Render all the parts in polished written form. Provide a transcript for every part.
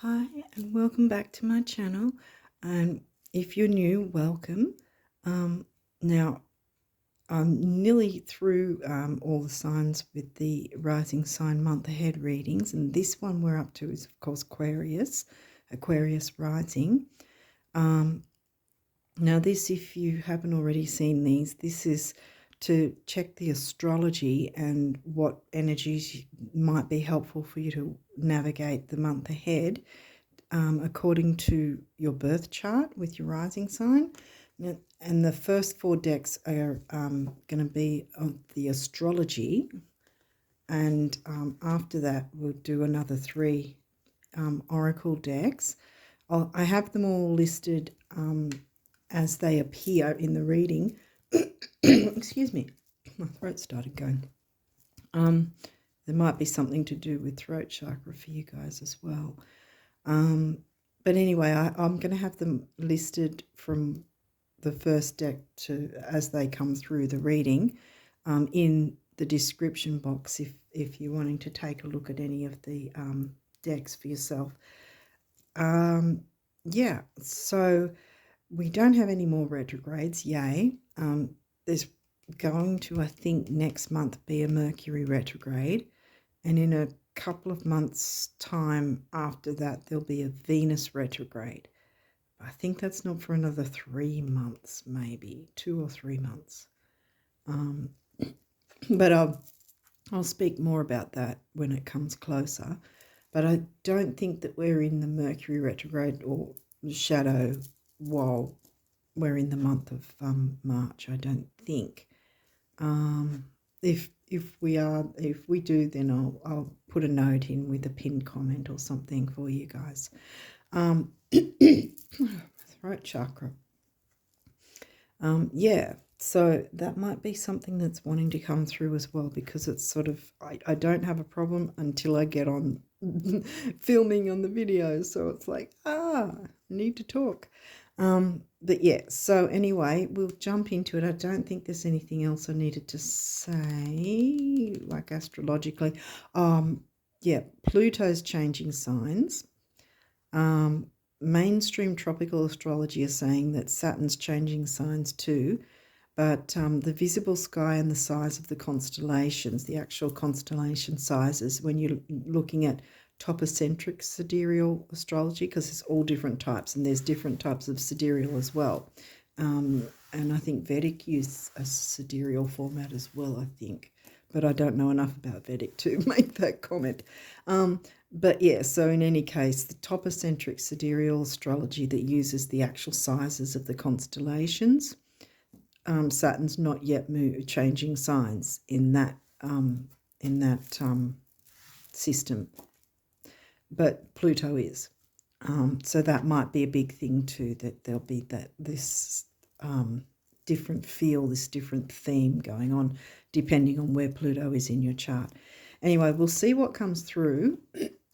Hi and welcome back to my channel, and if you're new, welcome. Now I'm nearly through all the signs with the rising sign month ahead readings, and this one we're up to is of course Aquarius rising. Now this, if you haven't already seen these, this is to check the astrology and what energies might be helpful for you to navigate the month ahead, according to your birth chart with your rising sign. And the first four decks are going to be of the astrology, and after that we'll do another three oracle decks. I have them all listed as they appear in the reading. Excuse me, my throat started going. There might be something to do with throat chakra for you guys as well. But anyway, I'm going to have them listed from the first deck to as they come through the reading in the description box if you're wanting to take a look at any of the decks for yourself. Yeah, so we don't have any more retrogrades, yay. There's going to, I think, next month be a Mercury retrograde, and in a couple of months' time after that there'll be a Venus retrograde. I think that's not for another 3 months, maybe 2 or 3 months. But I'll speak more about that when it comes closer. But I don't think that we're in the Mercury retrograde or shadow while we're in the month of March. I don't think. If we do, then I'll put a note in with a pinned comment or something for you guys. Throat chakra. Yeah, so that might be something that's wanting to come through as well, because it's sort of, I don't have a problem until I get on filming on the videos, so it's like, need to talk. But yeah, so anyway, we'll jump into it. I don't think there's anything else I needed to say, like astrologically. Yeah, Pluto's changing signs. Mainstream tropical astrology is saying that Saturn's changing signs too, but the visible sky and the size of the constellations, the actual constellation sizes, when you're looking at topocentric sidereal astrology, because there's all different types, and there's different types of sidereal as well. And I think Vedic use a sidereal format as well, I think. But I don't know enough about Vedic to make that comment. But yeah, so in any case, the topocentric sidereal astrology that uses the actual sizes of the constellations, Saturn's not yet changing signs in that system, but Pluto is. So that might be a big thing too, that there'll be this different feel, this different theme going on, depending on where Pluto is in your chart. Anyway, we'll see what comes through.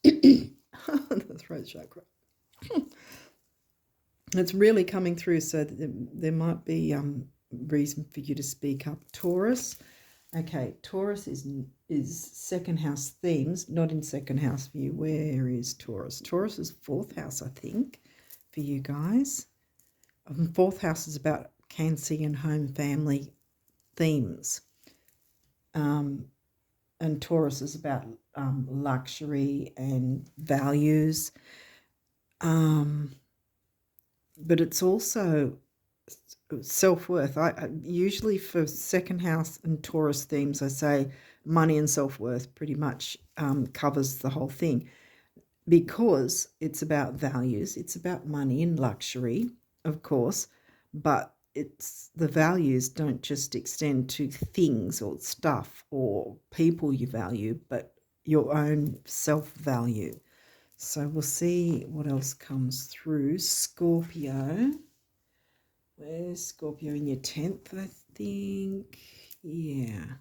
The throat chakra. It's really coming through, so there might be reason for you to speak up. Taurus. Okay, Taurus is second house themes, not in second house for you. Where is Taurus? Taurus is fourth house, I think, for you guys. Fourth house is about Cancerian home family themes. And Taurus is about luxury and values. But it's also self-worth. I usually, for second house and Taurus themes, I say money and self-worth pretty much covers the whole thing, because it's about values. It's about money and luxury, of course, but it's the values don't just extend to things or stuff or people you value, but your own self-value. So we'll see what else comes through. Scorpio. Where's Scorpio in your 10th, I think? Yeah.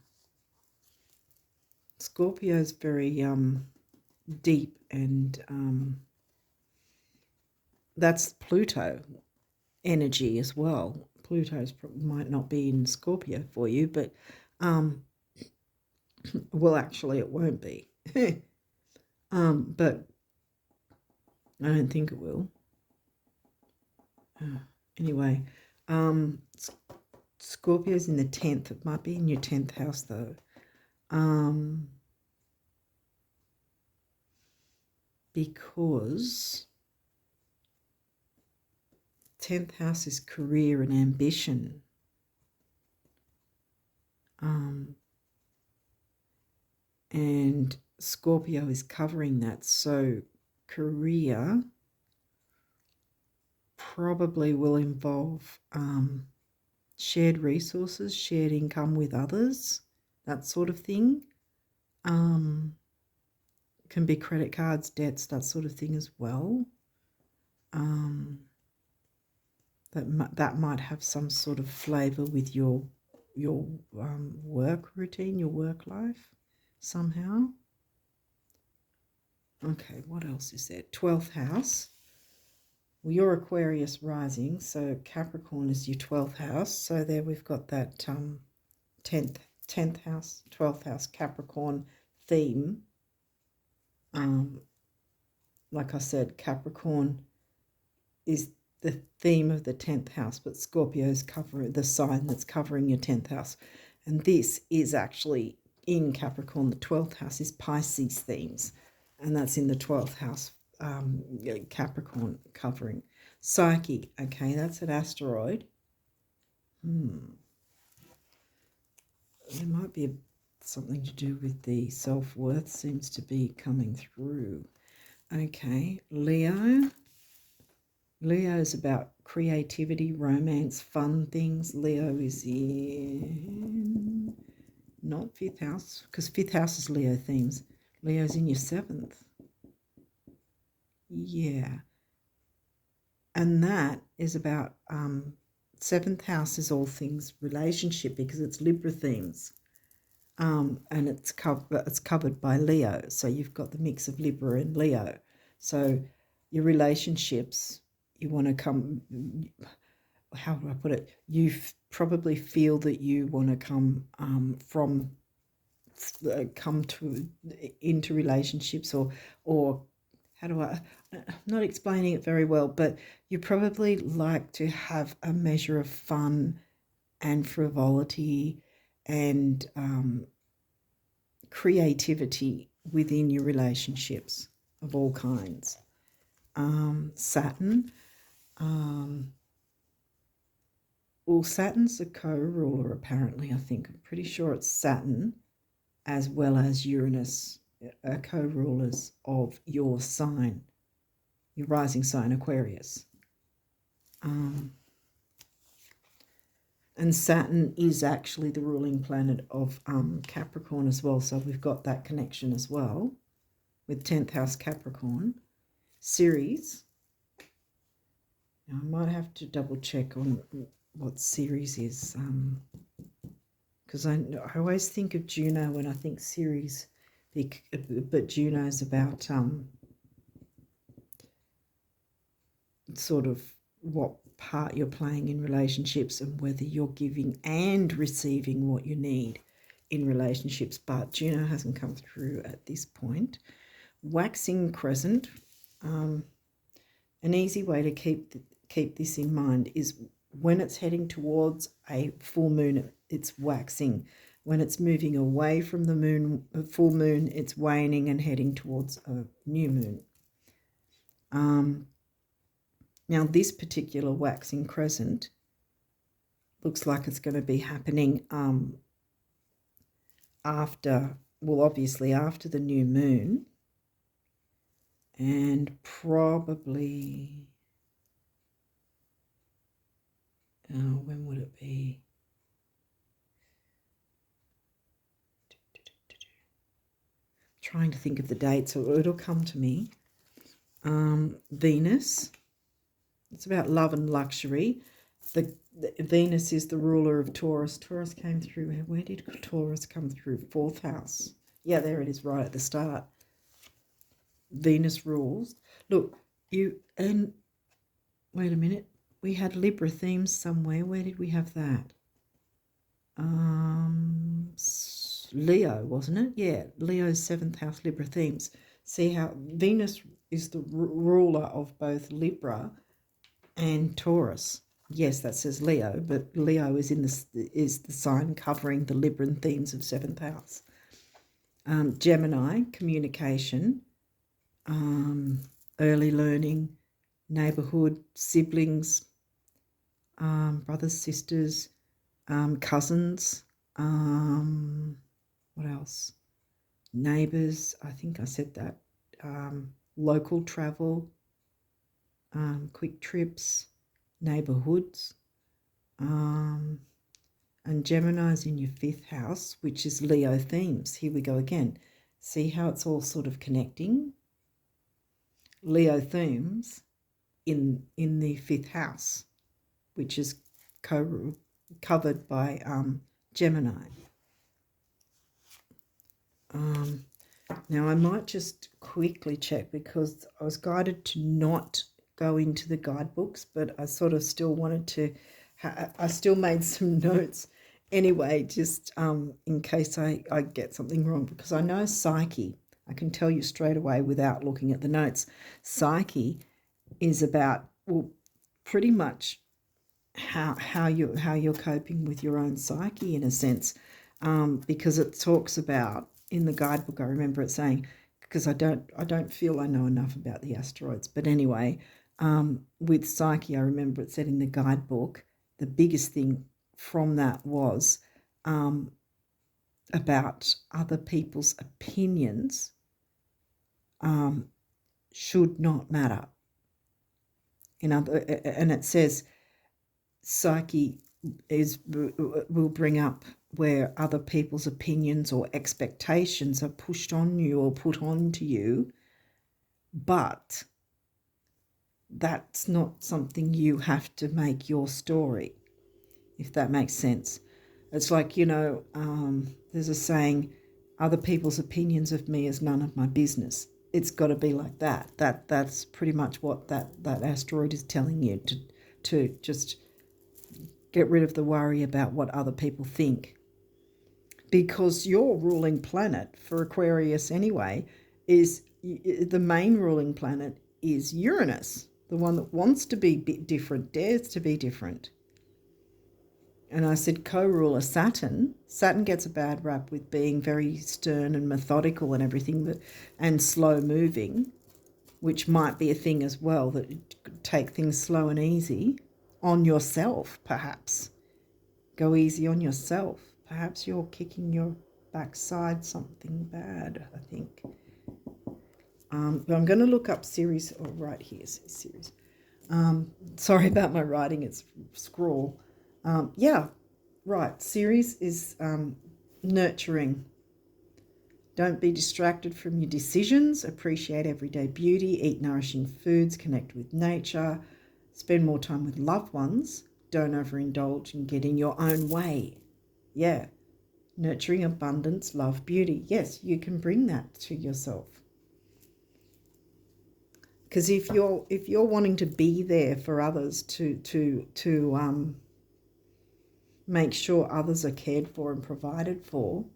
Scorpio's very deep, and that's Pluto energy as well. Pluto's might not be in Scorpio for you, but well, actually it won't be. But I don't think it will. Anyway, Scorpio's in the 10th. It might be in your 10th house, though. Because 10th house is career and ambition. And Scorpio is covering that. So career probably will involve shared resources, shared income with others, that sort of thing. Can be credit cards, debts, that sort of thing as well. That might have some sort of flavour with your work routine, your work life somehow. Okay, what else is there? 12th house. Well, you're Aquarius rising, so Capricorn is your 12th house. So there we've got that 10th house, 12th house Capricorn theme. Like I said, Capricorn is the theme of the 10th house, but Scorpio is covering the sign that's covering your 10th house. And this is actually in Capricorn. The 12th house is Pisces themes, and that's in the 12th house, Capricorn covering. Psyche, okay, that's an asteroid. There might be something to do with the self-worth seems to be coming through. Okay, Leo. Leo is about creativity, romance, fun things. Leo is in not 5th house, because 5th house is Leo themes. Leo's in your 7th. Yeah. And that is about 7th house is all things relationship because it's Libra themes. And it's covered by Leo. So you've got the mix of Libra and Leo. So your relationships, you want to come, how do I put it? You probably feel that you want to come into relationships or how do I'm not explaining it very well, but you probably like to have a measure of fun and frivolity and creativity within your relationships of all kinds. Saturn. Well, Saturn's a co-ruler, apparently, I think. I'm pretty sure it's Saturn as well as Uranus are co-rulers of your sign, your rising sign, Aquarius. And Saturn is actually the ruling planet of Capricorn as well. So we've got that connection as well with 10th house Capricorn. Ceres. Now I might have to double check on what Ceres is, because I always think of Juno when I think Ceres, but Juno's about sort of what part you're playing in relationships and whether you're giving and receiving what you need in relationships. But Juno hasn't come through at this point. Waxing crescent. An easy way to keep this in mind is when it's heading towards a full moon, it's waxing. When it's moving away from the full moon, it's waning and heading towards a new moon. Now, this particular waxing crescent looks like it's going to be happening obviously after the new moon, and probably, when would it be? Trying to think of the date, so it'll come to me. Venus. It's about love and luxury. The Venus is the ruler of Taurus. Taurus came through. Where did Taurus come through? 4th house. Yeah, there it is right at the start. Venus rules. Look, and wait a minute. We had Libra themes somewhere. Where did we have that? Leo, wasn't it? Yeah, Leo's 7th house Libra themes. See how Venus is the ruler of both Libra and Taurus. Yes, that says Leo, but Leo is the sign covering the Libran themes of seventh house. Gemini, communication, early learning, neighborhood, siblings, brothers, sisters, cousins, what else? Neighbors, I think I said that. Local travel, quick trips, neighborhoods. And Gemini is in your 5th house, which is Leo themes. Here we go again. See how it's all sort of connecting? Leo themes in the 5th house, which is covered by Gemini. Now, I might just quickly check because I was guided to not go into the guidebooks, but I sort of still wanted to, I still made some notes anyway, just in case I get something wrong, because I know Psyche, I can tell you straight away without looking at the notes, Psyche is about, well, pretty much how you're coping with your own psyche in a sense, because it talks about, in the guidebook, I remember it saying, because I don't feel I know enough about the asteroids, but anyway, with Psyche, I remember it said in the guidebook, the biggest thing from that was about other people's opinions should not matter. And it says Psyche will bring up where other people's opinions or expectations are pushed on you or put onto you, but that's not something you have to make your story, if that makes sense. It's like, there's a saying, other people's opinions of me is none of my business. It's got to be like that. That's pretty much what that asteroid is telling you, to just get rid of the worry about what other people think. Because your ruling planet for Aquarius anyway is, the main ruling planet is Uranus, the one that wants to be different, dares to be different. And I said co-ruler Saturn. Saturn gets a bad rap with being very stern and methodical and everything, and slow moving, which might be a thing as well, that you take things slow and easy on yourself, perhaps. Go easy on yourself. Perhaps you're kicking your backside something bad, I think. But I'm going to look up Ceres, or right here, Ceres. Sorry about my writing, it's scrawl. Yeah, right. Ceres is nurturing. Don't be distracted from your decisions. Appreciate everyday beauty. Eat nourishing foods. Connect with nature. Spend more time with loved ones. Don't overindulge and get in your own way. Yeah. Nurturing abundance, love, beauty. Yes, you can bring that to yourself. Because if you're wanting to be there for others, to make sure others are cared for and provided for,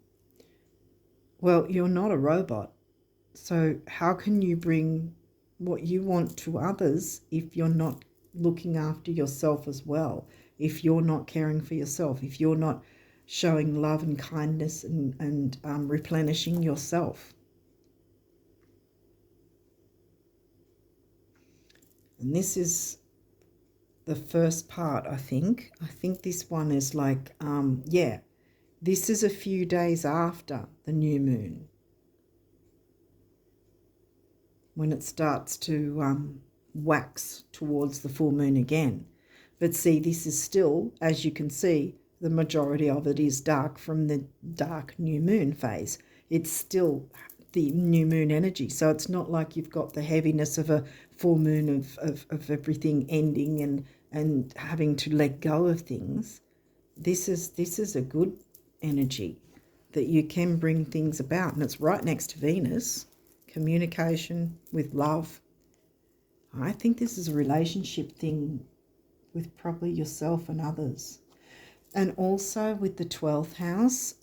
well, you're not a robot. So how can you bring what you want to others if you're not looking after yourself as well? If you're not caring for yourself, if you're not showing love and kindness and replenishing yourself. And this is the first part, I think. I think this one is like, this is a few days after the new moon, when it starts to wax towards the full moon again. But see, this is still, as you can see, the majority of it is dark from the dark new moon phase. It's still the new moon energy. So it's not like you've got the heaviness of a full moon of everything ending and having to let go of things. This is a good energy that you can bring things about. And it's right next to Venus. Communication with love. I think this is a relationship thing with probably yourself and others. And also with the 12th house,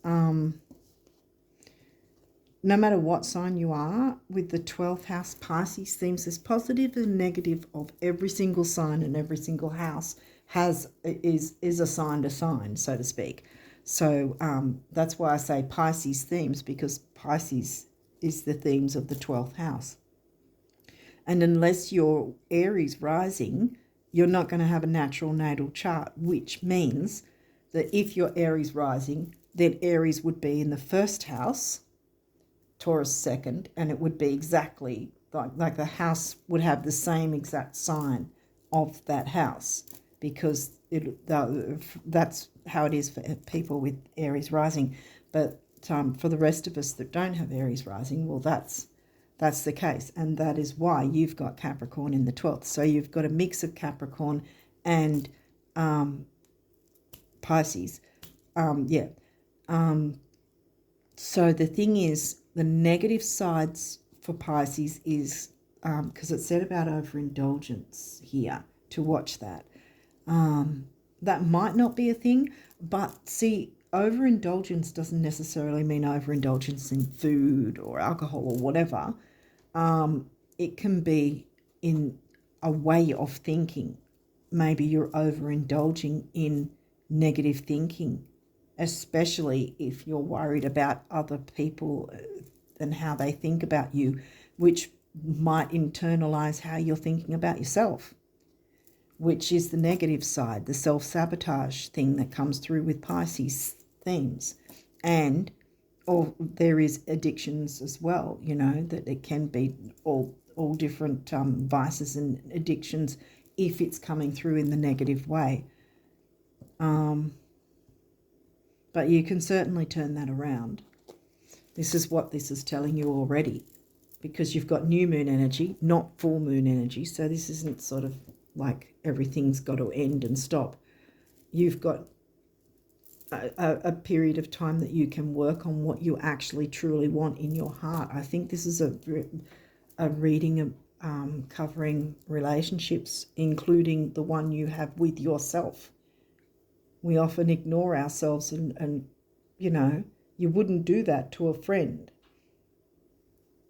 no matter what sign you are, with the 12th house Pisces themes, there's positive and negative of every single sign, and every single house is assigned a sign, so to speak. So that's why I say Pisces themes, because Pisces is the themes of the 12th house. And unless you're Aries rising, you're not going to have a natural natal chart, which means that if you're Aries rising, then Aries would be in the first house, Taurus second, and it would be exactly like the house would have the same exact sign of that house, because that's how it is for people with Aries rising. But for the rest of us that don't have Aries rising, well, that's the case, and that is why you've got Capricorn in the 12th. So you've got a mix of Capricorn and Pisces. So the thing is, the negative sides for Pisces is, because it said about overindulgence here, to watch that. That might not be a thing, but see, overindulgence doesn't necessarily mean overindulgence in food or alcohol or whatever. It can be in a way of thinking. Maybe you're overindulging in negative thinking, especially if you're worried about other people and how they think about you, which might internalize how you're thinking about yourself, which is the negative side, the self-sabotage thing that comes through with Pisces themes. And there is addictions as well, that it can be all different vices and addictions if it's coming through in the negative way. But you can certainly turn that around. This is what this is telling you already, because you've got new moon energy, not full moon energy. So this isn't sort of like everything's got to end and stop. You've got a period of time that you can work on what you actually truly want in your heart. I think this is a reading covering relationships, including the one you have with yourself. We often ignore ourselves and you wouldn't do that to a friend.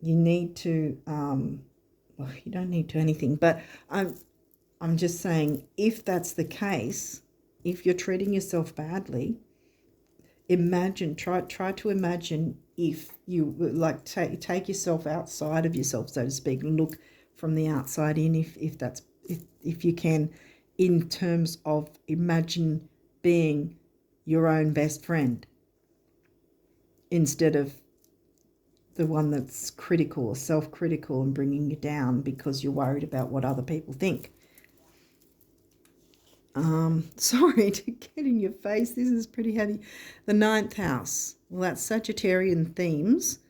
You need to, well, you don't need to anything, but I'm just saying, if that's the case, if you're treating yourself badly, try to imagine if you like take yourself outside of yourself, so to speak, and look from the outside in, if you can, in terms of imagine being your own best friend instead of the one that's critical or self-critical and bringing you down because you're worried about what other people think. Sorry to get in your face. This is pretty heavy. The 9th house. Well, that's Sagittarian themes.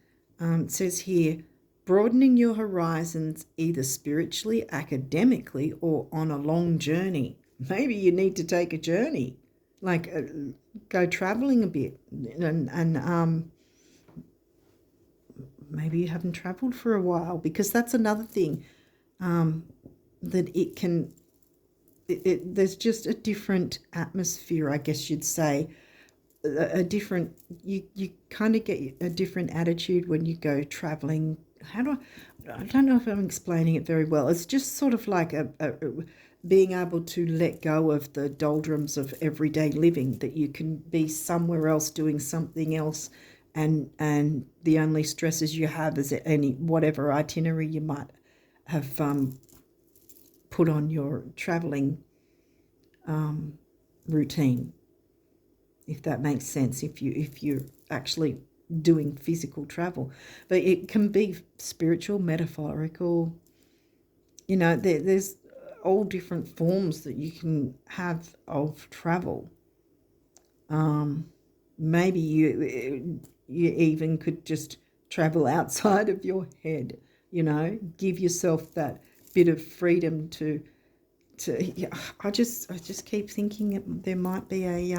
It says here, broadening your horizons either spiritually, academically, or on a long journey. Maybe you need to take a journey, like go traveling a bit, and maybe you haven't traveled for a while, because that's another thing, that it can. There's just a different atmosphere, I guess you'd say, a different, you kind of get a different attitude when you go traveling. I don't know if I'm explaining it very well. It's just sort of like a being able to let go of the doldrums of everyday living, that you can be somewhere else doing something else, and the only stresses you have is any whatever itinerary you might have put on your traveling routine, if that makes sense, if you're actually doing physical travel. But it can be spiritual, metaphorical, there's all different forms that you can have of travel. Maybe you even could just travel outside of your head, give yourself that bit of freedom to I just keep thinking there might be a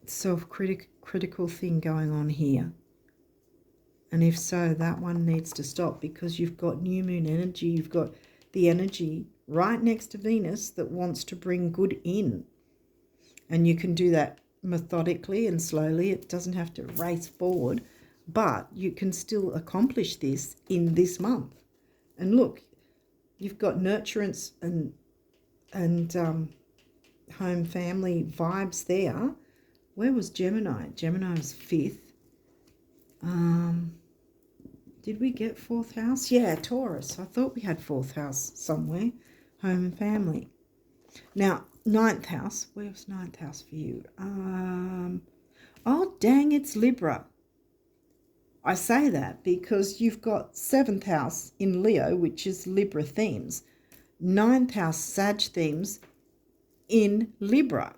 self-critical thing going on here, and if so, that one needs to stop, because you've got new moon energy, you've got the energy right next to Venus that wants to bring good in, and you can do that methodically and slowly. It doesn't have to race forward, but you can still accomplish this in this month. And look, you've got nurturance and home family vibes there. Where was Gemini? Gemini was 5th. Did we get 4th house? Yeah, Taurus. I thought we had 4th house somewhere. Home and family. Now, 9th house. Where was 9th house for you? Oh, dang, it's Libra. I say that because you've got 7th house in Leo, which is Libra themes. 9th house Sag themes in Libra.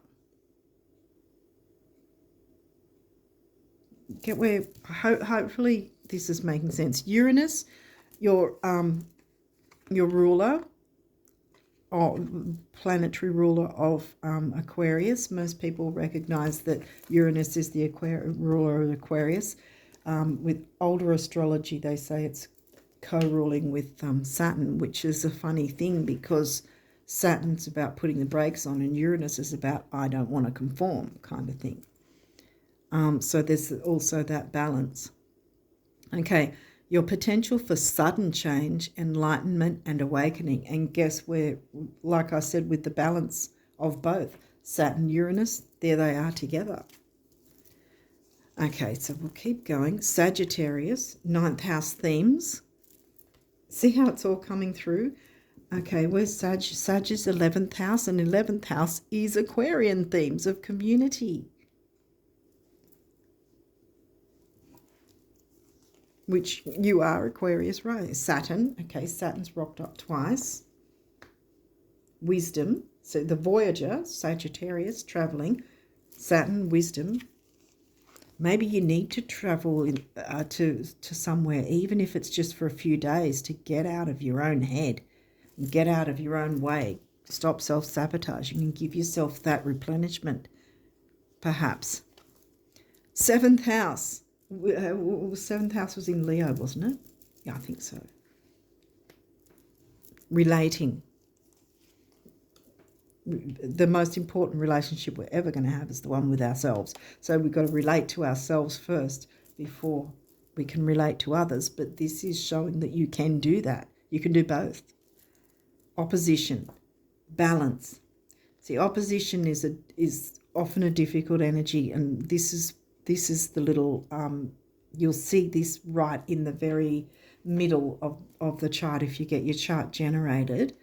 Get where? Hopefully this is making sense. Uranus, your ruler, or planetary ruler of Aquarius. Most people recognize that Uranus is the ruler of Aquarius. With older astrology, they say it's co-ruling with Saturn, which is a funny thing because Saturn's about putting the brakes on and Uranus is about I don't want to conform kind of thing. So there's also that balance. Okay, your potential for sudden change, enlightenment and awakening. And guess where, like I said, with the balance of both, Saturn, Uranus, there they are together. Okay, so we'll keep going. Sagittarius, 9th house themes. See how it's all coming through? Okay, where's Sag? Sag is 11th house, and 11th house is Aquarian themes of community, which you are Aquarius, right? Saturn, okay, Saturn's rocked up twice. Wisdom, so the Voyager, Sagittarius, traveling. Saturn, wisdom. Maybe you need to travel to somewhere, even if it's just for a few days, to get out of your own head, get out of your own way, stop self-sabotaging and give yourself that replenishment, perhaps. 7th house. 7th house was in Leo, wasn't it? Yeah, I think so. Relating. The most important relationship we're ever going to have is the one with ourselves. So we've got to relate to ourselves first before we can relate to others. But this is showing that you can do that. You can do both. Opposition, balance. See, opposition is often a difficult energy, and this is the little. You'll see this right in the very middle of the chart if you get your chart generated.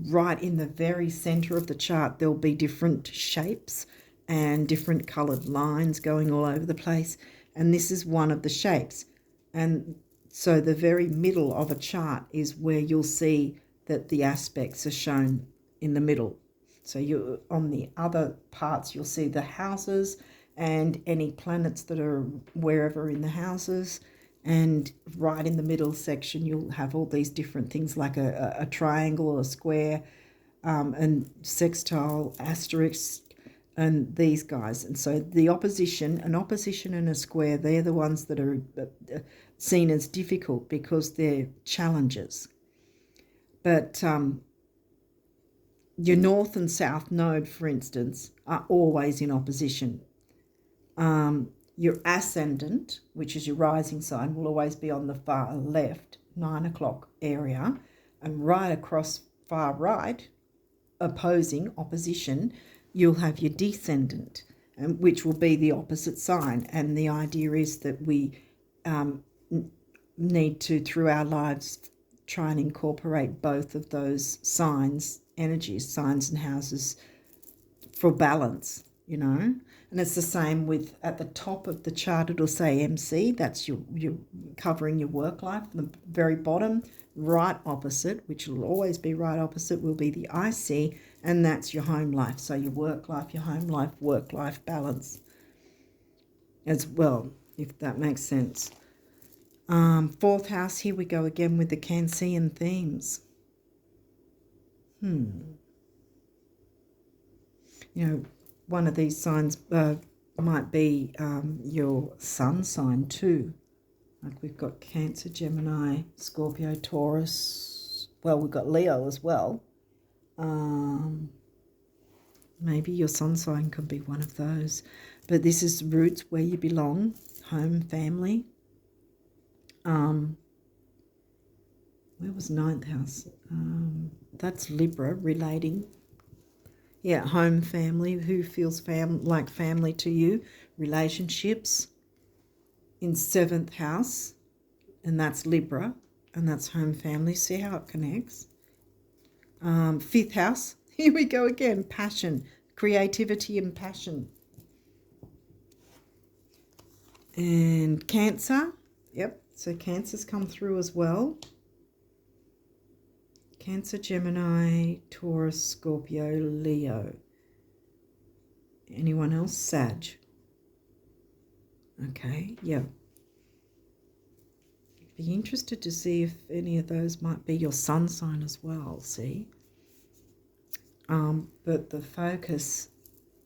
Right in the very center of the chart, there'll be different shapes and different colored lines going all over the place. And this is one of the shapes. And so the very middle of a chart is where you'll see that the aspects are shown in the middle. So you on the other parts, you'll see the houses and any planets that are wherever in the houses. And right in the middle section, you'll have all these different things like a triangle or a square, and sextile, asterisk, and these guys. And so the opposition, an opposition and a square, they're the ones that are seen as difficult because they're challenges. But your north and south node, for instance, are always in opposition. Your ascendant, which is your rising sign, will always be on the far left, 9 o'clock area, and right across far right, opposition, you'll have your descendant, which will be the opposite sign. And the idea is that we need to, through our lives, try and incorporate both of those signs, energies, signs and houses for balance, you know. And it's the same with, at the top of the chart, it'll say MC, that's your covering your work life. The very bottom, right opposite, which will always be right opposite, will be the IC, and that's your home life. So your work life, your home life, work life balance as well, if that makes sense. 4th house, here we go again with the Cancerian themes. You know, one of these signs might be your sun sign too. Like we've got Cancer, Gemini, Scorpio, Taurus. Well, we've got Leo as well. Maybe your sun sign could be one of those. But this is roots, where you belong, home, family. Where was ninth house? That's Libra, relating. Yeah, home, family, who feels like family to you. Relationships in seventh house, and that's Libra, and that's home, family. See how it connects? Fifth house, here we go again, passion, creativity and passion. And Cancer, yep, so Cancer's come through as well. Cancer, Gemini, Taurus, Scorpio, Leo. Anyone else? Sag. Okay, yeah. Be interested to see if any of those might be your sun sign as well, see? But the focus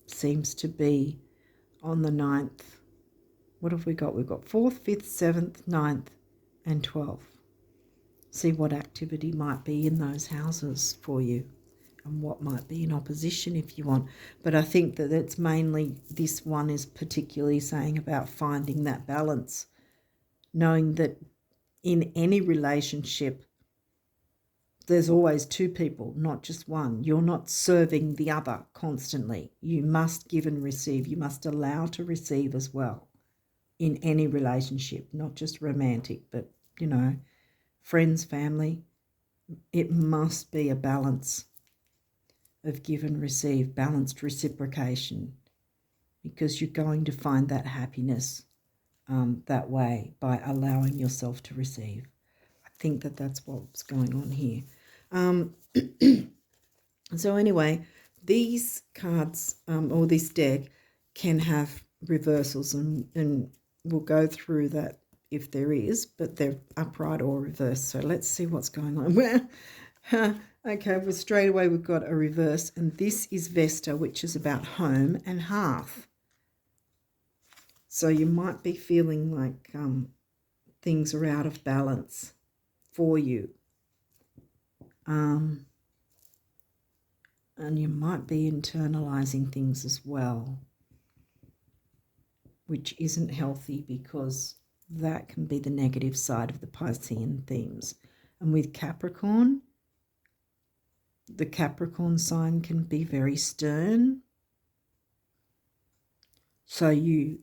seems to be on the 9th. What have we got? We've got 4th, 5th, 7th, 9th, and 12th. See what activity might be in those houses for you and what might be in opposition if you want. But I think that it's mainly, this one is particularly saying about finding that balance, knowing that in any relationship, there's always two people, not just one. You're not serving the other constantly. You must give and receive. You must allow to receive as well in any relationship, not just romantic, but, you know, friends, family. It must be a balance of give and receive, balanced reciprocation, because you're going to find that happiness that way by allowing yourself to receive. I think that that's what's going on here. So anyway, these cards or this deck can have reversals, and we'll go through that if there is, but they're upright or reversed. So let's see what's going on. Well, okay, well, straight away we've got a reverse, and this is Vesta, which is about home and hearth. So you might be feeling like things are out of balance for you. And you might be internalizing things as well, which isn't healthy, because that can be the negative side of the Piscean themes. And with Capricorn, the Capricorn sign can be very stern. So you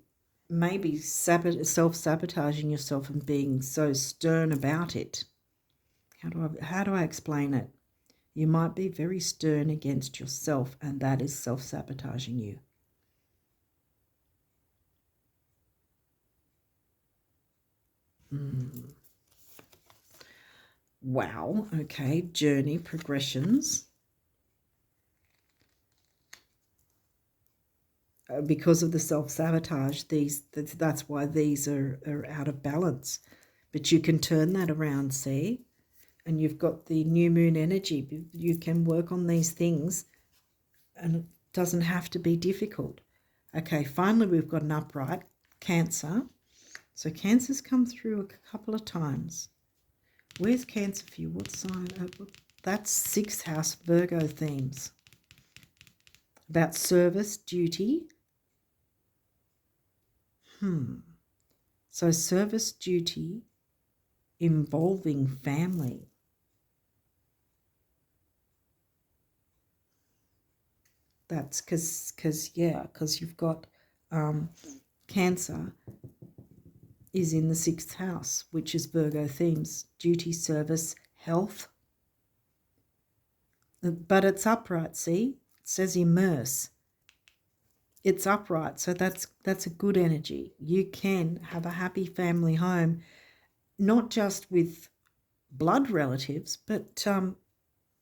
may be self-sabotaging yourself and being so stern about it. How do I explain it? You might be very stern against yourself, and that is self-sabotaging you. Wow, okay, journey, progressions. Because of the self-sabotage, that's why these are out of balance. But you can turn that around, see? And you've got the new moon energy. You can work on these things, and it doesn't have to be difficult. Okay, finally we've got an upright, Cancer. So Cancer's come through a couple of times. Where's Cancer for you? What sign? That's 6th house, Virgo themes. About service, duty. So service, duty, involving family. That's because you've got Cancer is in the 6th house, which is Virgo themes, duty, service, health. But it's upright, see? It says immerse. It's upright, so that's a good energy. You can have a happy family home, not just with blood relatives, but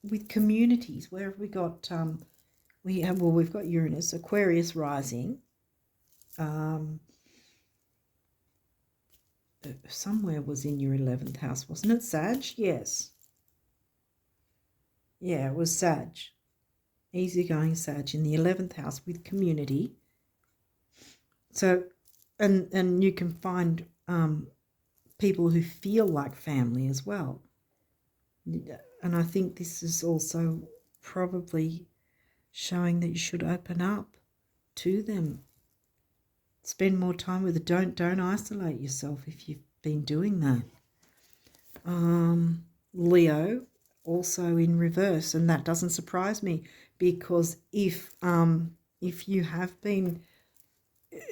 with communities. Where have we got? We've got Uranus, Aquarius rising. Somewhere was in your 11th house, wasn't it? Sag? Yes. Yeah, it was Sag. Easygoing Sag in the 11th house with community. So, and you can find people who feel like family as well. And I think this is also probably showing that you should open up to them. Spend more time with it. Don't isolate yourself if you've been doing that. Leo also in reverse, and that doesn't surprise me, because if you have been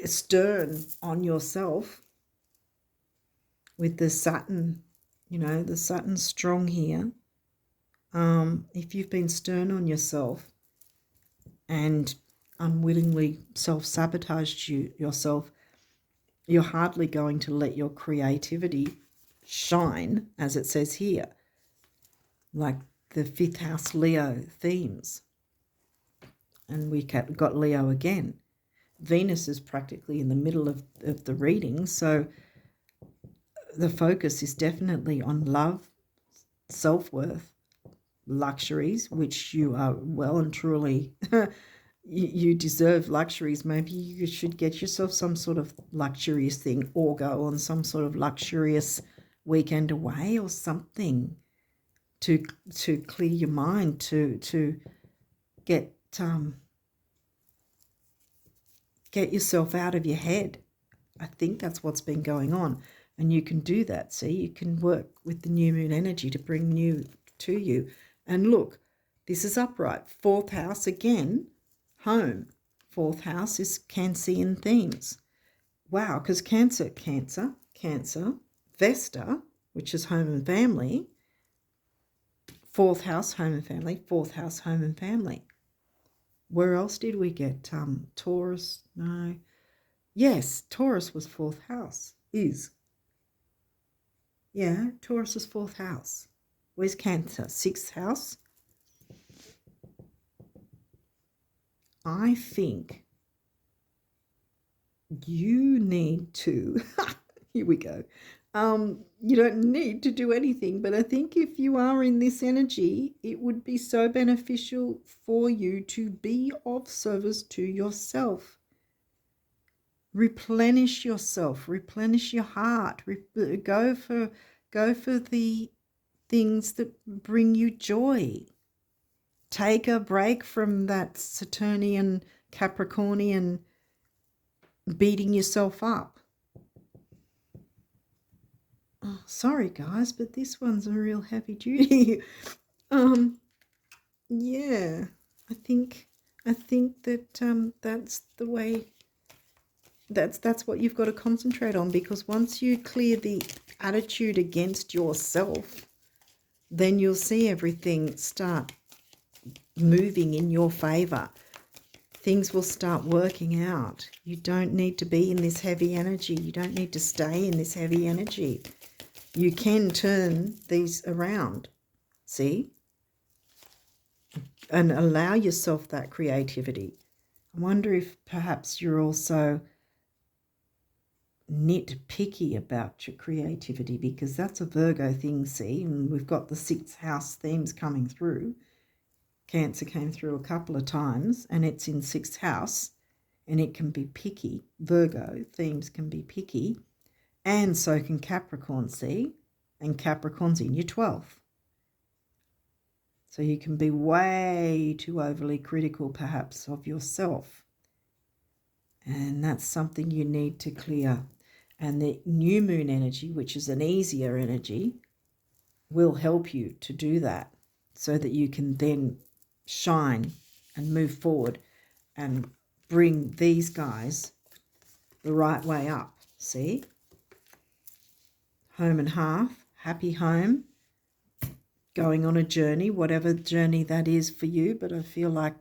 stern on yourself with the Saturn, the Saturn's strong here. If you've been stern on yourself and unwillingly self-sabotaged yourself, you're hardly going to let your creativity shine, as it says here, like the 5th house Leo themes. And we got Leo again. Venus is practically in the middle of the reading, so the focus is definitely on love, self-worth, luxuries, which you are well and truly, you deserve luxuries. Maybe you should get yourself some sort of luxurious thing, or go on some sort of luxurious weekend away or something to clear your mind, to get yourself out of your head. I think that's what's been going on. And you can do that. See, you can work with the new moon energy to bring new to you. And look, this is upright. 4th house again, home. 4th house is Cancerian themes. Wow, because Cancer, Vesta, which is home and family. 4th house, home and family. 4th house, home and family. Where else did we get Taurus? No. Yes, Taurus was 4th house. Yeah, Taurus is 4th house. Where's Cancer? 6th house. I think you need to, here we go. You don't need to do anything, but I think if you are in this energy, it would be so beneficial for you to be of service to yourself. Replenish yourself, replenish your heart, go for the things that bring you joy. Take a break from that Saturnian, Capricornian beating yourself up. Oh, sorry guys, but this one's a real heavy duty. Yeah, I think that that's the way. That's what you've got to concentrate on, because once you clear the attitude against yourself, then you'll see everything start moving in your favor. Things will start working out. You don't need to be in this heavy energy. You don't need to stay in this heavy energy. You can turn these around, see? And allow yourself that creativity. I wonder if perhaps you're also nitpicky about your creativity, because that's a Virgo thing, see? And we've got the 6th house themes coming through. Cancer came through a couple of times, and it's in 6th house, and it can be picky. Virgo themes can be picky, and so can Capricorn, see? And Capricorn's in your 12th. So you can be way too overly critical, perhaps, of yourself. And that's something you need to clear. And the new moon energy, which is an easier energy, will help you to do that, so that you can then shine and move forward and bring these guys the right way up. See? Home and hearth, happy home, going on a journey, whatever journey that is for you. But I feel like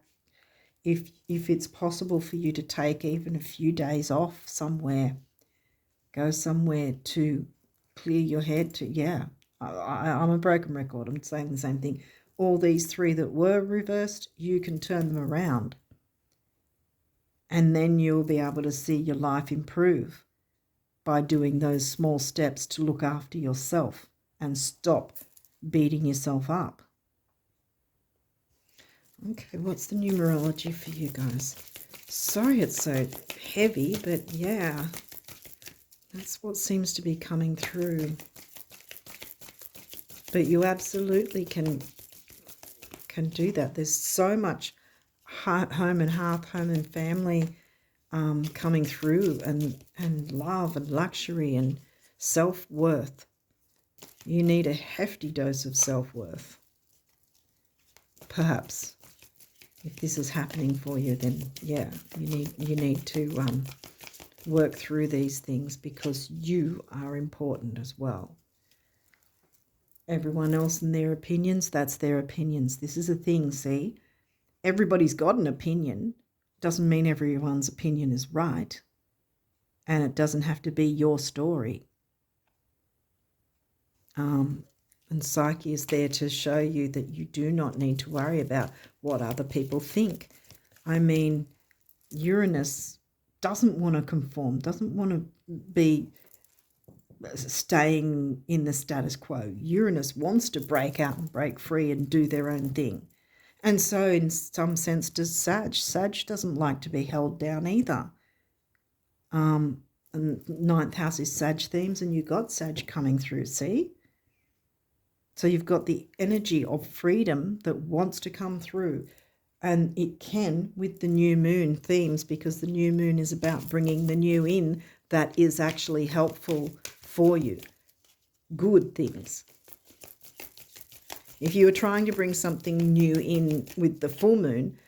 if it's possible for you to take even a few days off somewhere, go somewhere to clear your head, to, yeah, I'm a broken record. I'm saying the same thing. All these 3 that were reversed, you can turn them around. And then you'll be able to see your life improve by doing those small steps to look after yourself and stop beating yourself up. Okay, what's the numerology for you guys? Sorry it's so heavy, but yeah, that's what seems to be coming through. But you absolutely can do that. There's so much home and hearth, home and family coming through, and love and luxury and self-worth. You need a hefty dose of self-worth. Perhaps if this is happening for you, then yeah, you need to work through these things, because you are important as well. Everyone else and their opinions, that's their opinions. This is a thing, see? Everybody's got an opinion. Doesn't mean everyone's opinion is right. And it doesn't have to be your story. And Psyche is there to show you that you do not need to worry about what other people think. I mean, Uranus doesn't want to conform, doesn't want to be staying in the status quo. Uranus wants to break out and break free and do their own thing. And so in some sense does Sag. Sag doesn't like to be held down either. And 9th house is Sag themes, and you've got Sag coming through, see? So you've got the energy of freedom that wants to come through. And it can with the new moon themes, because the new moon is about bringing the new in that is actually helpful for you. Good things. If you were trying to bring something new in with the full moon,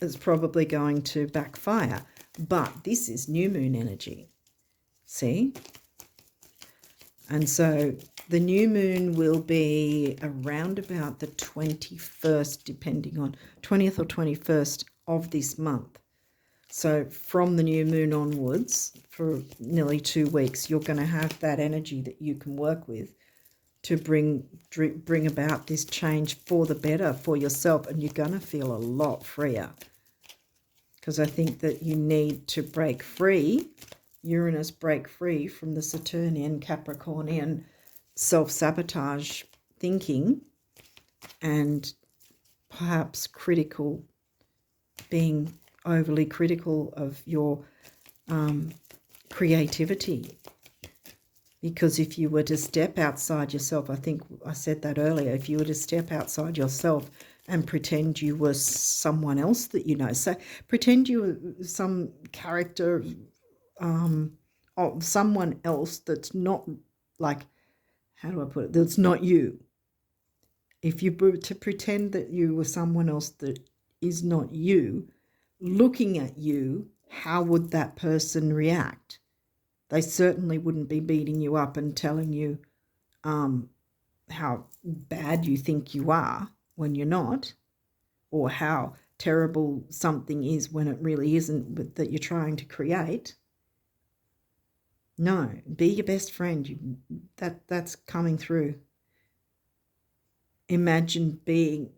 it's probably going to backfire. But this is new moon energy. See? And so the new moon will be around about the 21st, depending on 20th or 21st of this month. So from the new moon onwards, for nearly 2 weeks, you're going to have that energy that you can work with to bring about this change for the better for yourself, and you're going to feel a lot freer. Because I think that you need to break free, Uranus break free from the Saturnian, Capricornian self-sabotage thinking, and perhaps critical, being overly critical of your creativity. Because if you were to step outside yourself, I think I said that earlier, if you were to step outside yourself and pretend you were someone else that you know, so pretend you were some character of someone else that's not, like, how do I put it, that's not you. If you were to pretend that you were someone else that is not you, looking at you, how would that person react? They certainly wouldn't be beating you up and telling you how bad you think you are when you're not, or how terrible something is when it really isn't, but that you're trying to create. No, be your best friend. That's coming through. Imagine being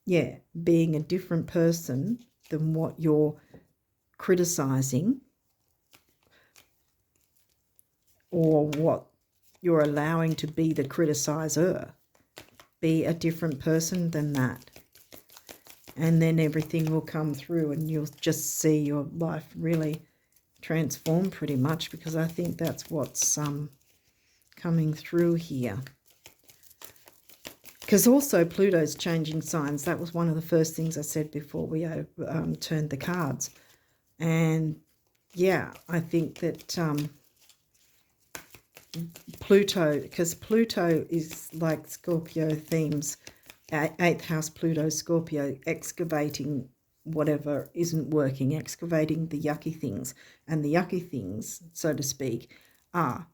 a different person than what you're criticizing, or what you're allowing to be the criticizer. Be a different person than that. And then everything will come through, and you'll just see your life really transform pretty much, because I think that's what's coming through here. Because also Pluto's changing signs. That was one of the first things I said before we turned the cards. And yeah, I think that Pluto, because Pluto is like Scorpio themes, 8th house Pluto, Scorpio, excavating whatever isn't working, excavating the yucky things. And the yucky things, so to speak, are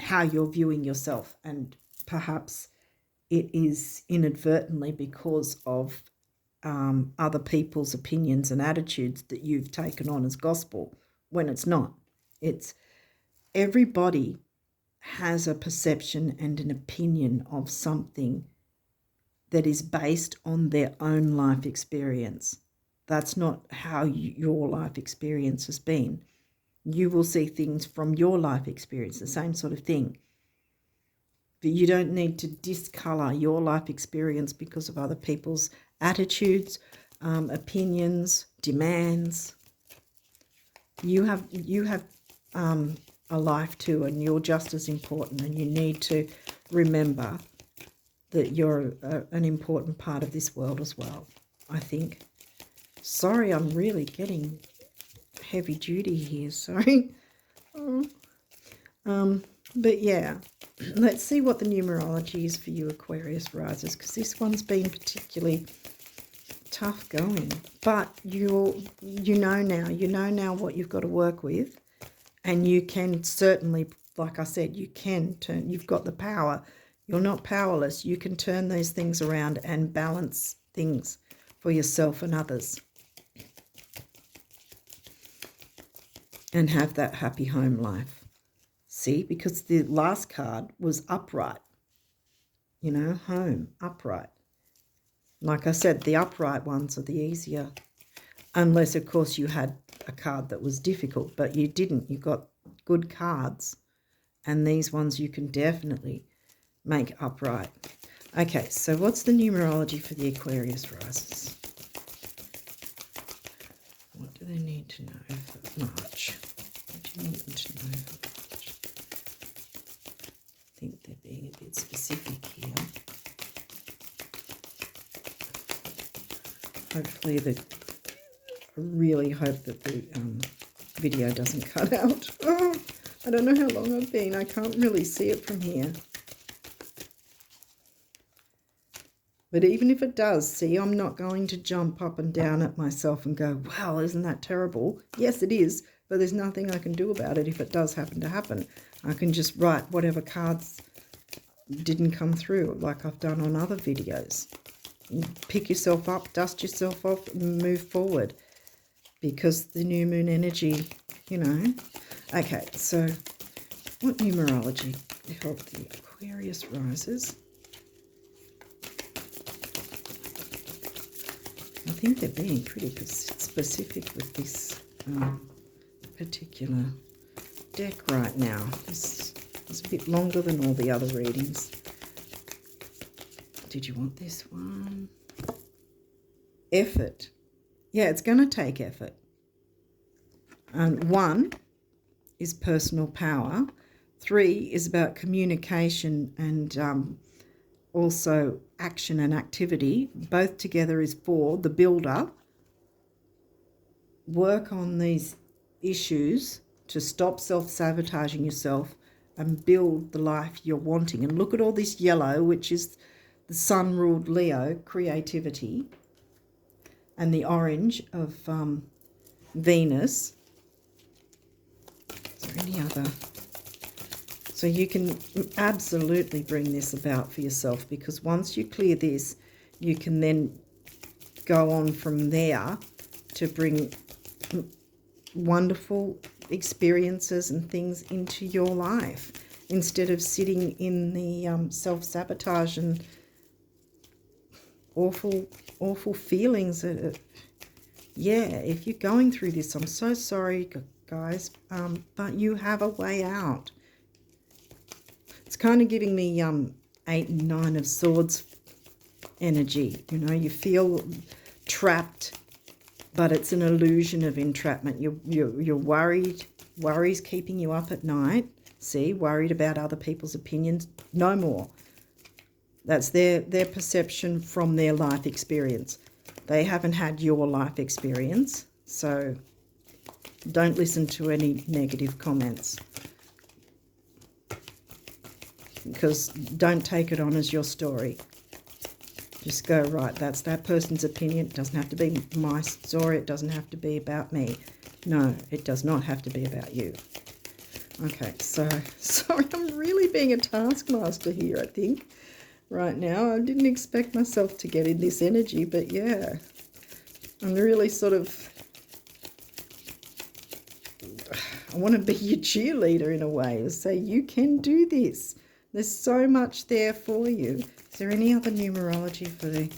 how you're viewing yourself. And perhaps it is inadvertently because of other people's opinions and attitudes that you've taken on as gospel, when it's not. It's everybody has a perception and an opinion of something that is based on their own life experience. That's not how your life experience has been. You will see things from your life experience, the same sort of thing. But you don't need to discolor your life experience because of other people's attitudes, opinions, demands. You have a life too, and you're just as important, and you need to remember that you're an important part of this world as well, I think. Sorry, I'm really getting heavy duty here. Sorry. But yeah, let's see what the numerology is for you Aquarius risers, because this one's been particularly tough going. But you know now what you've got to work with, and you can certainly, like I said, you can turn. You've got the power. You're not powerless. You can turn these things around and balance things for yourself and others, and have that happy home life. See, because the last card was upright, you know, home, upright. Like I said, the upright ones are the easier, unless, of course, you had a card that was difficult, but you didn't. You got good cards, and these ones you can definitely make upright. Okay, so what's the numerology for the Aquarius risers? What do they need to know for March? What do you want them to know for March? I think they're being a bit specific here. Hopefully, I really hope that the video doesn't cut out. Oh, I don't know how long I've been. I can't really see it from here. But even if it does, see, I'm not going to jump up and down at myself and go, wow, isn't that terrible? Yes, it is, but there's nothing I can do about it if it does happen to happen. I can just write whatever cards didn't come through, like I've done on other videos. Pick yourself up, dust yourself off, and move forward, because the new moon energy, you know. Okay, so what numerology help the Aquarius risers? I think they're being pretty specific with this particular deck right now. This is a bit longer than all the other readings. Did you want this one? Effort. Yeah, it's going to take effort. And 1 is personal power. 3 is about communication and also action and activity. Both together is 4, the builder. Work on these issues to stop self-sabotaging yourself and build the life you're wanting. And look at all this yellow, which is the sun-ruled Leo, creativity, and the orange of Venus. Is there any other? So you can absolutely bring this about for yourself, because once you clear this, you can then go on from there to bring wonderful experiences and things into your life, instead of sitting in the self-sabotage and awful feelings. Yeah, if you're going through this, I'm so sorry, guys, but you have a way out. It's kind of giving me 8 and 9 of Swords energy. You know, you feel trapped, but it's an illusion of entrapment. You're worried. Worry's keeping you up at night. See, worried about other people's opinions. No more. That's their perception from their life experience. They haven't had your life experience, so don't listen to any negative comments, because don't take it on as your story. Just go, right, that's that person's opinion. It doesn't have to be my story. It doesn't have to be about me. No, it does not have to be about you. Okay, so sorry, I'm really being a taskmaster here, I think, right now. I didn't expect myself to get in this energy, but yeah, I'm really sort of, I want to be your cheerleader in a way, to say you can do this. There's so much there for you. Is there any other numerology for the...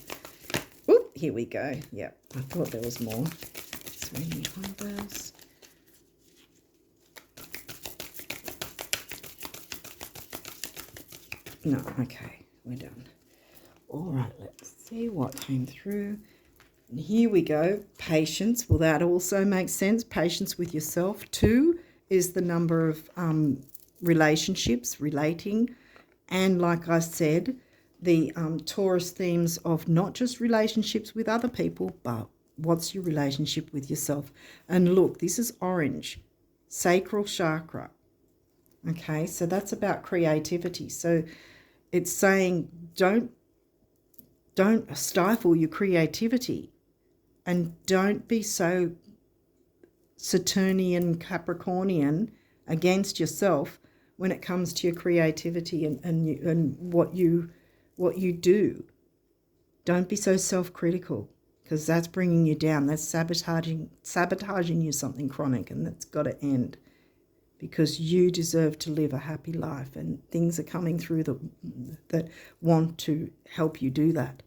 Oop, here we go. Yeah, I thought there was more. Is there any others? No, okay, we're done. All right, let's see what came through. And here we go. Patience. Well, that also makes sense. Patience with yourself. 2 is the number of relationships, relating. And like I said, the Taurus themes of not just relationships with other people, but What's your relationship with yourself? And look, this is orange, sacral chakra. Okay, so that's about creativity. So it's saying don't stifle your creativity, and don't be so Saturnian, Capricornian against yourself when it comes to your creativity and what you do. Don't be so self-critical, because that's bringing you down. That's sabotaging you something chronic, and that's got to end, because you deserve to live a happy life, and things are coming through that want to help you do that.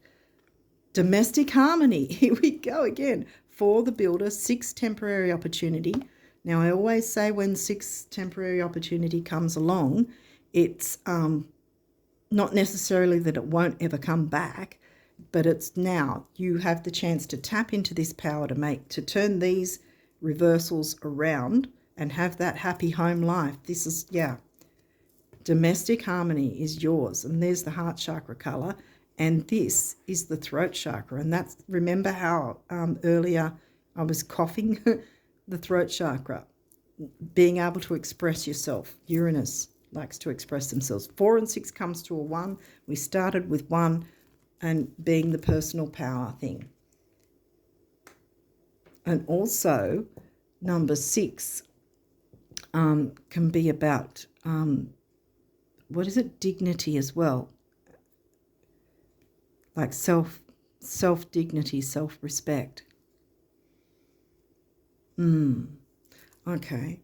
Domestic harmony, here we go again. For the builder, 6 temporary opportunity. Now, I always say when 6 temporary opportunity comes along, it's not necessarily that it won't ever come back, but it's now you have the chance to tap into this power to turn these reversals around and have that happy home life. This is, domestic harmony is yours. And there's the heart chakra color. And this is the throat chakra. And that's, remember how earlier I was coughing? The throat chakra, being able to express yourself. Uranus likes to express themselves. 4 and 6 comes to a 1. We started with 1 and being the personal power thing. And also number 6 can be about, dignity as well. Like self-dignity, self-respect. Okay.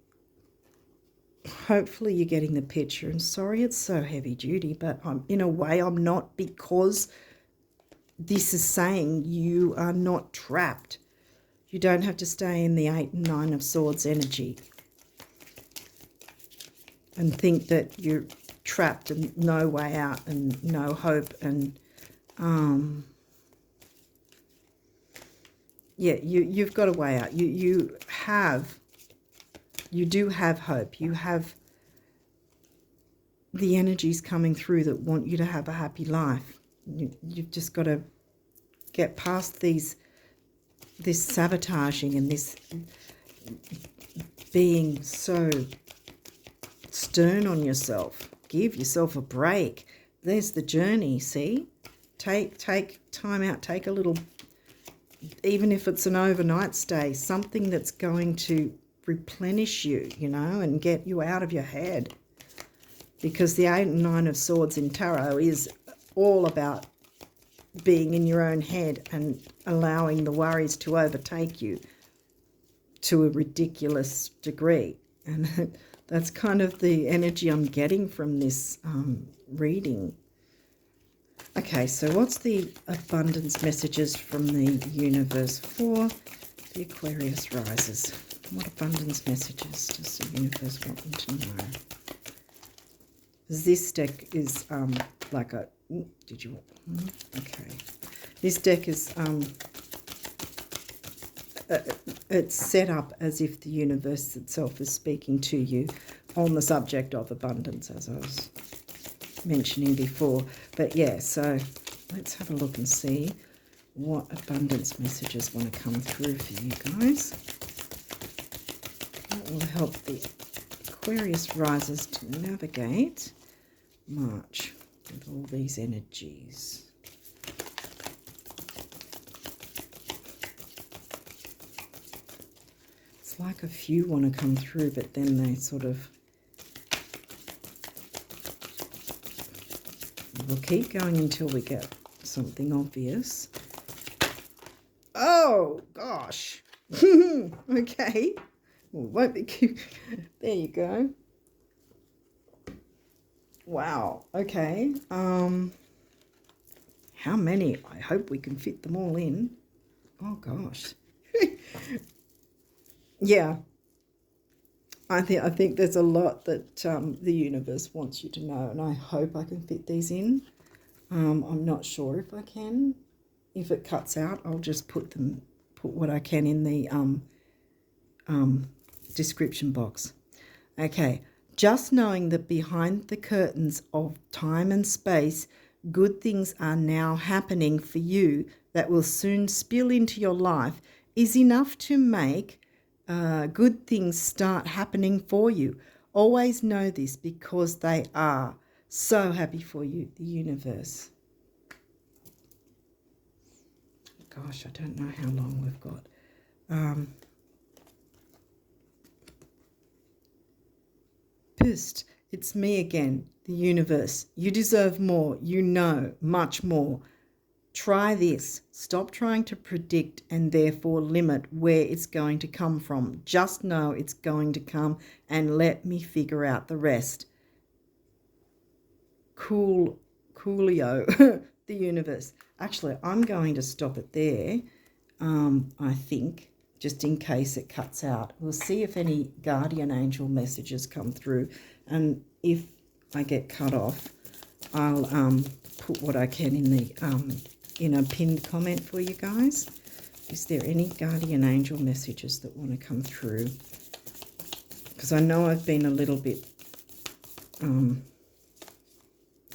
Hopefully you're getting the picture. And sorry it's so heavy duty, but in a way I'm not, because this is saying you are not trapped. You don't have to stay in the 8 and 9 of Swords energy and think that you're trapped and no way out and no hope and you've got a way out. You do have hope. You have the energies coming through that want you to have a happy life. You've just got to get past this sabotaging and this being so stern on yourself. Give yourself a break. There's the journey, see? Take time out, take a little, even if it's an overnight stay, something that's going to replenish you, and get you out of your head. Because the 8 and 9 of Swords in tarot is all about being in your own head and allowing the worries to overtake you to a ridiculous degree. And that's kind of the energy I'm getting from this reading. Okay, so what's the abundance messages from the universe for the Aquarius risers? What abundance messages does the universe want them to know? This deck is like a... Okay. This deck is... it's set up as if the universe itself is speaking to you on the subject of abundance, as I was mentioning before. But yeah, so let's have a look and see what abundance messages want to come through for you guys. That will help the Aquarius risers to navigate March with all these energies. It's like a few want to come through, but then they sort of... We'll keep going until we get something obvious. Oh, gosh. Okay. Well, won't be cute. There you go. Wow. Okay. How many? I hope we can fit them all in. Oh, gosh. Yeah. I think there's a lot that the universe wants you to know, and I hope I can fit these in. I'm not sure if I can. If it cuts out, I'll just put what I can in the description box. Okay, just knowing that behind the curtains of time and space, good things are now happening for you that will soon spill into your life is enough to make good things start happening for you. Always know this, because they are so happy for you, the universe. Gosh, I don't know how long we've got. Pissed. It's me again, the universe. You deserve more. You know much more. Try this. Stop trying to predict and therefore limit where it's going to come from. Just know it's going to come, and let me figure out the rest. Coolio, the universe. Actually, I'm going to stop it there, I think, just in case it cuts out. We'll see if any guardian angel messages come through, and if I get cut off, I'll put what I can in the in a pinned comment for you guys. Is there any guardian angel messages that want to come through? Because I know I've been a little bit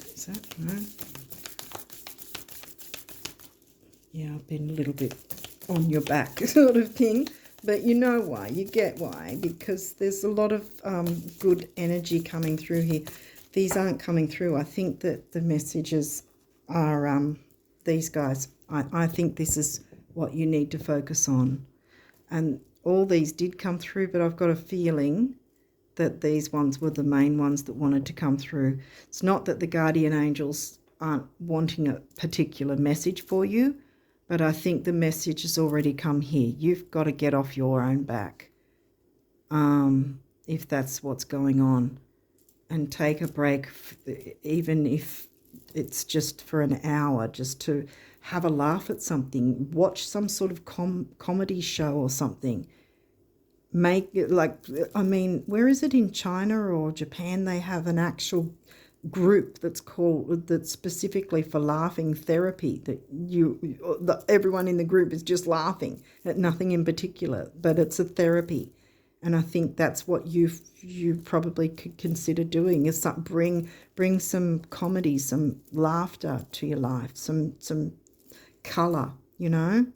is that no? Yeah, I've been a little bit on your back sort of thing. But you know why. You get why. Because there's a lot of good energy coming through here. These aren't coming through. I think that the messages are these guys. I think this is what you need to focus on. And all these did come through, but I've got a feeling that these ones were the main ones that wanted to come through. It's not that the guardian angels aren't wanting a particular message for you, but I think the message has already come here. You've got to get off your own back, if that's what's going on, and take a break, even if it's just for an hour, just to have a laugh at something, watch some sort of comedy show or something. Make it like, I mean, where is it in China or Japan? They have an actual group that's specifically for laughing therapy, that everyone in the group is just laughing at nothing in particular, but it's a therapy. And I think that's what you probably could consider doing, is bring some comedy, some laughter to your life, some colour, you know.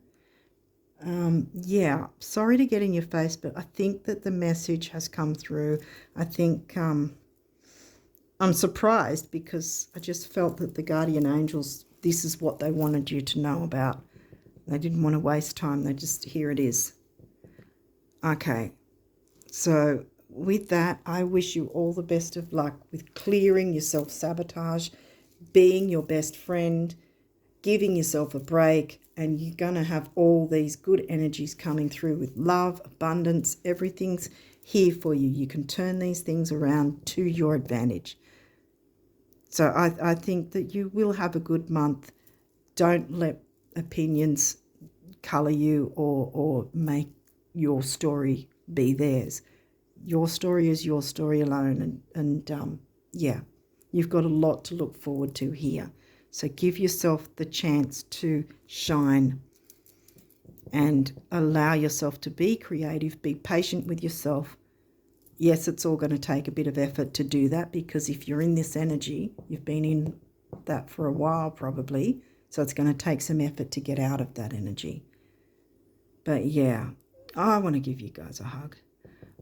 Yeah, sorry to get in your face, but I think that the message has come through. I think I'm surprised, because I just felt that the guardian angels, this is what they wanted you to know about. They didn't want to waste time. They just, here it is. Okay, so with that, I wish you all the best of luck with clearing your self-sabotage, being your best friend, giving yourself a break, and you're going to have all these good energies coming through with love, abundance. Everything's here for you. You can turn these things around to your advantage. So I think that you will have a good month. Don't let opinions colour you or make your story be theirs. Your story is your story alone. And yeah, you've got a lot to look forward to here. So give yourself the chance to shine and allow yourself to be creative, be patient with yourself. Yes, it's all going to take a bit of effort to do that, because if you're in this energy, you've been in that for a while probably, so it's going to take some effort to get out of that energy. But yeah, I want to give you guys a hug.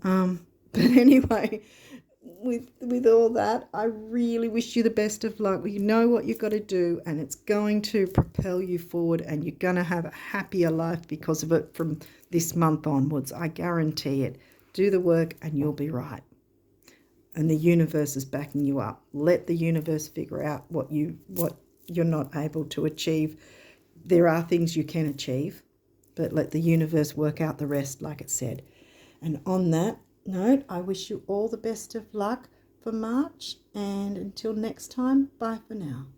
But anyway, with all that, I really wish you the best of luck. You know what you've got to do, and it's going to propel you forward, and you're going to have a happier life because of it from this month onwards. I guarantee it. Do the work and you'll be right. And the universe is backing you up. Let the universe figure out what you're not able to achieve. There are things you can achieve, but let the universe work out the rest, like it said. And on that note, I wish you all the best of luck for March, and until next time, bye for now.